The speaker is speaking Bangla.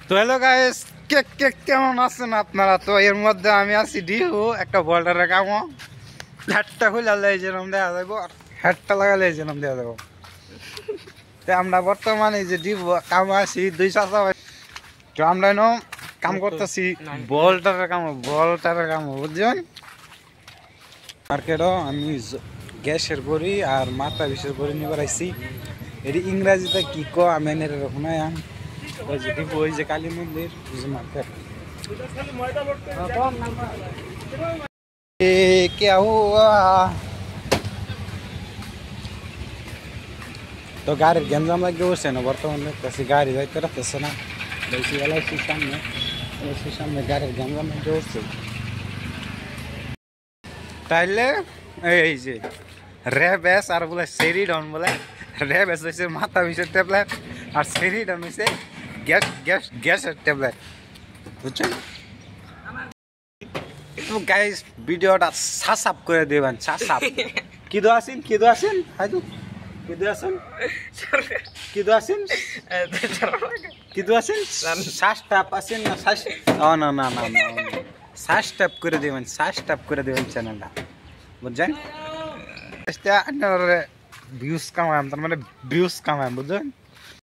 তো হ্যালো গাইস, কেমন আছেন আপনারা? তো এর মধ্যে আমি আছি ডিহু একটা বোল্ডারের কামো হ্যাটটা খুলে যেরকম দেখা যাবো, হ্যাটটা লাগালে যেরকম দেখা যাবো। তো আমরা বর্তমানে যে ডিহু কামো আছি 2 চাচা, তো আমরা কাম করতেছি বলটারের কাম বুঝছেন। মার্কেটও আমি গ্যাসের বড়ি আর মাথা বিষের বড়ি নিয়ে বেড়াইছি। এটি ইংরাজিতে কি আমি এনে শোনাই। ওই যে ডিপু, ওই যে কালী মন্দির, ওই যে মার্কেট। क्या हुआ? তো গাড়ির গ্যাঞ্জাম লাগে বসে না বর্তমানে, দেখতেছি গাড়ি যাইতে রাখতেছে না। বেশি এলআইসির সামনে গাড়ির গ্যাঞ্জাম লাগে বসছে। তাইলে এই যে র্যাবেস আর বলে সেরিডন, বলে র্যাবেস হয়েছে মাথা বিষের ট্যাবলেট আর সেরিডন হয়েছে গ্যাসের ট্যাবলেট, বুঝছেন? তো গাইস ভিডিওটা সাবস্ক্রাইব করে দিবেন, সাবস্ক্রাইব। কি দো আসেন হাজু, কি দো আসেন সাবস্ক্রাইব আসেন না সাবস্ক্রাইব করে দিবেন চ্যানেলটা, বুঝছেন? ভিউজ কামাই, তার মানে ভিউজ কামাই, বুঝছেন?